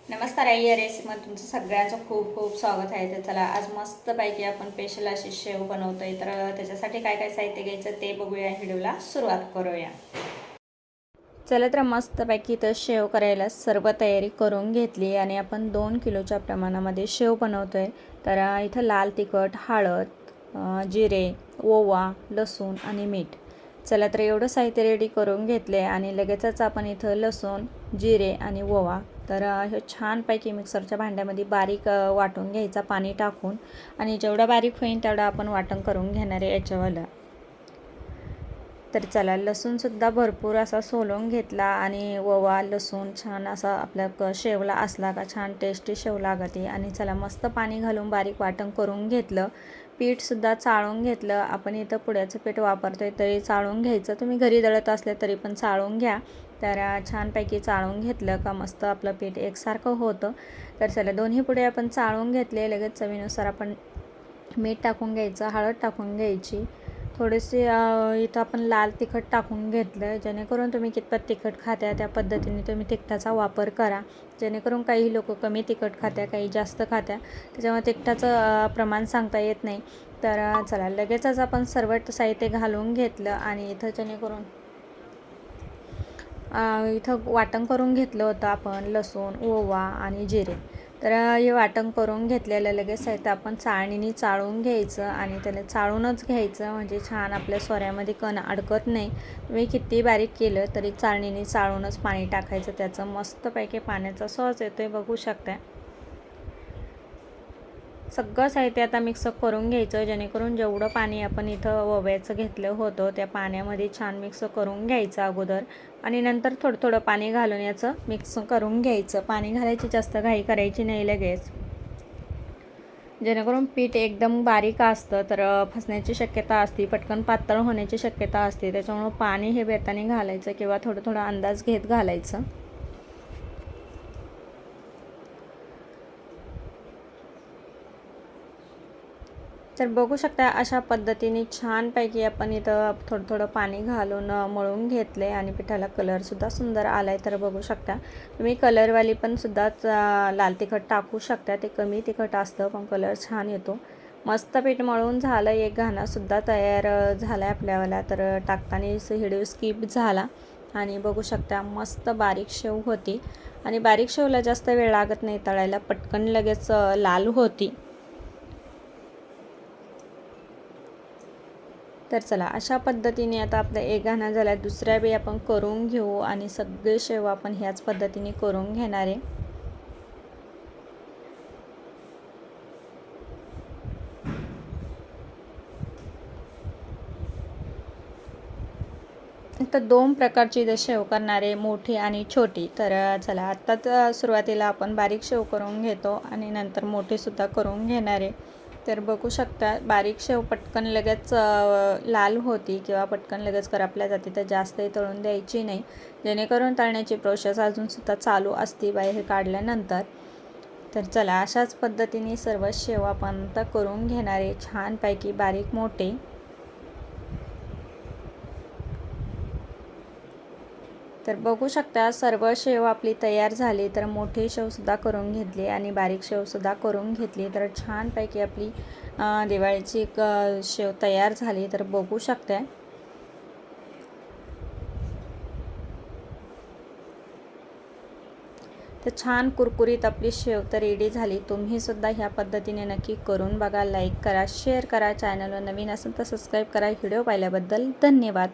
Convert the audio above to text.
नमस्कार आई या रेसिपीमध्ये तुमचं सगळ्यांचं खूप खूप स्वागत आहे. तर चला आज मस्तपैकी आपण स्पेशल अशी शेव बनवतोय. तर त्याच्यासाठी काय काय साहित्य घ्यायचं ते बघूया. व्हिडिओला सुरुवात करूया. चला तर मस्तपैकी इथं शेव करायला सर्व तयारी करून घेतली आणि आपण 2 किलोच्या प्रमाणामध्ये शेव बनवतोय. तर इथं लाल तिखट, हळद, जिरे, ओवा, लसूण आणि मीठ. चला तर एवढं साहित्य रेडी करून घेतले आणि लगेचच आपण इथं लसूण, जिरे आणि ओवा तर हे छानपैकी मिक्सरच्या भांड्यामध्ये बारीक वाटून घ्यायचा पाणी टाकून आणि जेवढा बारीक होईल तेवढा आपण वाटण करून घेणार आहे याच्यावाला. तर चला लसूणसुद्धा भरपूर असा सोलून घेतला आणि ओवा लसूण छान असा आपल्या शेवला असला का छान टेस्टी शेव लागते. आणि चला मस्त पाणी घालून बारीक वाटण करून घेतलं. पीठसुद्धा चाळून घेतलं. आपण इथं पुड्याचं पीठ वापरतोय तरी चाळून घ्यायचं, तुम्ही घरी दळत असले तरी पण चाळून घ्या. तर छानपैकी चाळून घेतलं का मस्त आपलं पीठ एकसारखं होतं. तर चला दोन्ही पुढे आपण चाळून घेतले. लगेच चवीनुसार आपण मीठ टाकून घ्यायचं, हळद टाकून घ्यायची, थोडेसे इथं आपण लाल तिखट टाकून घेतलं. जेणेकरून तुम्ही कितपत तिखट खात्या त्या पद्धतीने तुम्ही तिखटाचा वापर करा. जेणेकरून काही लोक कमी तिखट खात्या, काही जास्त खात्या, त्याच्यामुळे तिखटाचं प्रमाण सांगता येत नाही. तर चला लगेचच आपण सर्व साहित्य घालून घेतलं आणि इथं जेणेकरून इथं वाटण करून घेतलं होतं आपण लसूण, ओवा आणि जिरे. तर हे वाटण करून घेतलेलं लगेच साहित्य आपण चाळणीने चाळून घ्यायचं आणि त्याला चाळूनच घ्यायचं, म्हणजे छान आपल्या सोऱ्यामध्ये कण अडकत नाही. तुम्ही किती बारीक केलं तरी चाळणीने चाळूनच पाणी टाकायचं, त्याचं मस्तपैकी पाण्याचा सॉस येतोय बघू शकता. सगळं साहित्य आता मिक्स करून घ्यायचं, जेणेकरून जेवढं पाणी आपण इथं ओव्याचं घेतलं होतं त्या पाण्यामध्ये छान मिक्स करून घ्यायचं अगोदर आणि नंतर थोडं थोडं पाणी घालून याचं मिक्स करून घ्यायचं. पाणी घालायची जास्त घाई करायची नाही लगेच, जेणेकरून पीठ एकदम बारीक असतं तर फसण्याची शक्यता असते, पटकन पातळ होण्याची शक्यता असते. त्याच्यामुळं पाणी हे बेताने घालायचं किंवा थोडं थोडं अंदाज घेत घालायचं. तर बघू शकता अशा पद्धतीने छानपैकी आपण इथं थोडं थोडं पाणी घालून मळून घेतले आणि पिठाला कलरसुद्धा सुंदर आला आहे. तर बघू शकता तुम्ही कलरवाली पण सुद्धाच लाल तिखट टाकू शकता, ते कमी तिखट असतं पण कलर छान येतो. मस्त पीठ मळून झालं, एक घाणासुद्धा तयार झाला आहे आपल्याला. तर टाकताना व्हिडिओ स्किप झाला आणि बघू शकता मस्त बारीक शेव होती आणि बारीक शेवला जास्त वेळ लागत नाही तळायला, पटकन लगेच लाल होती. तर चला अशा पद्धतीने आता आपला एक घाणा झाला, दुसऱ्या बी आपण करून घेऊ आणि सगळे शेव आपण ह्याच पद्धतीने करून घेणार आहे. तर 2 प्रकारची इथे शेव करणार आहे, मोठी आणि छोटी. तर चला आत्ताच सुरुवातीला आपण बारीक शेव करून घेतो आणि नंतर मोठीसुद्धा करून घेणार आहे. तर बघू शकता बारीक शेव पटकन लगेच लाल होती किंवा पटकन लगेच करपल्या जाते, तर जास्तही तळून द्यायची नाही, जेणेकरून तळण्याची प्रोसेस अजूनसुद्धा चालू असते बाहेर काढल्यानंतर. तर चला अशाच पद्धतीने सर्व शेव आपण आता करून घेणार आहे छानपैकी बारीक मोठे. तर बघू शकता सर्व शेव आपली तयार झाली. तर मोठी शेवसुद्धा करून घेतली आणि बारीक शेवसुद्धा करून घेतली. तर छानपैकी आपली दिवाळीची शेव तयार झाली. तर बघू शकता तर छान कुरकुरीत आपली शेव तर रेडी झाली. तुम्हीसुद्धा ह्या पद्धतीने नक्की करून बघा. लाईक करा, शेअर करा, चॅनलवर नवीन असेल तर सबस्क्राईब करा. व्हिडिओ पाहिल्याबद्दल धन्यवाद.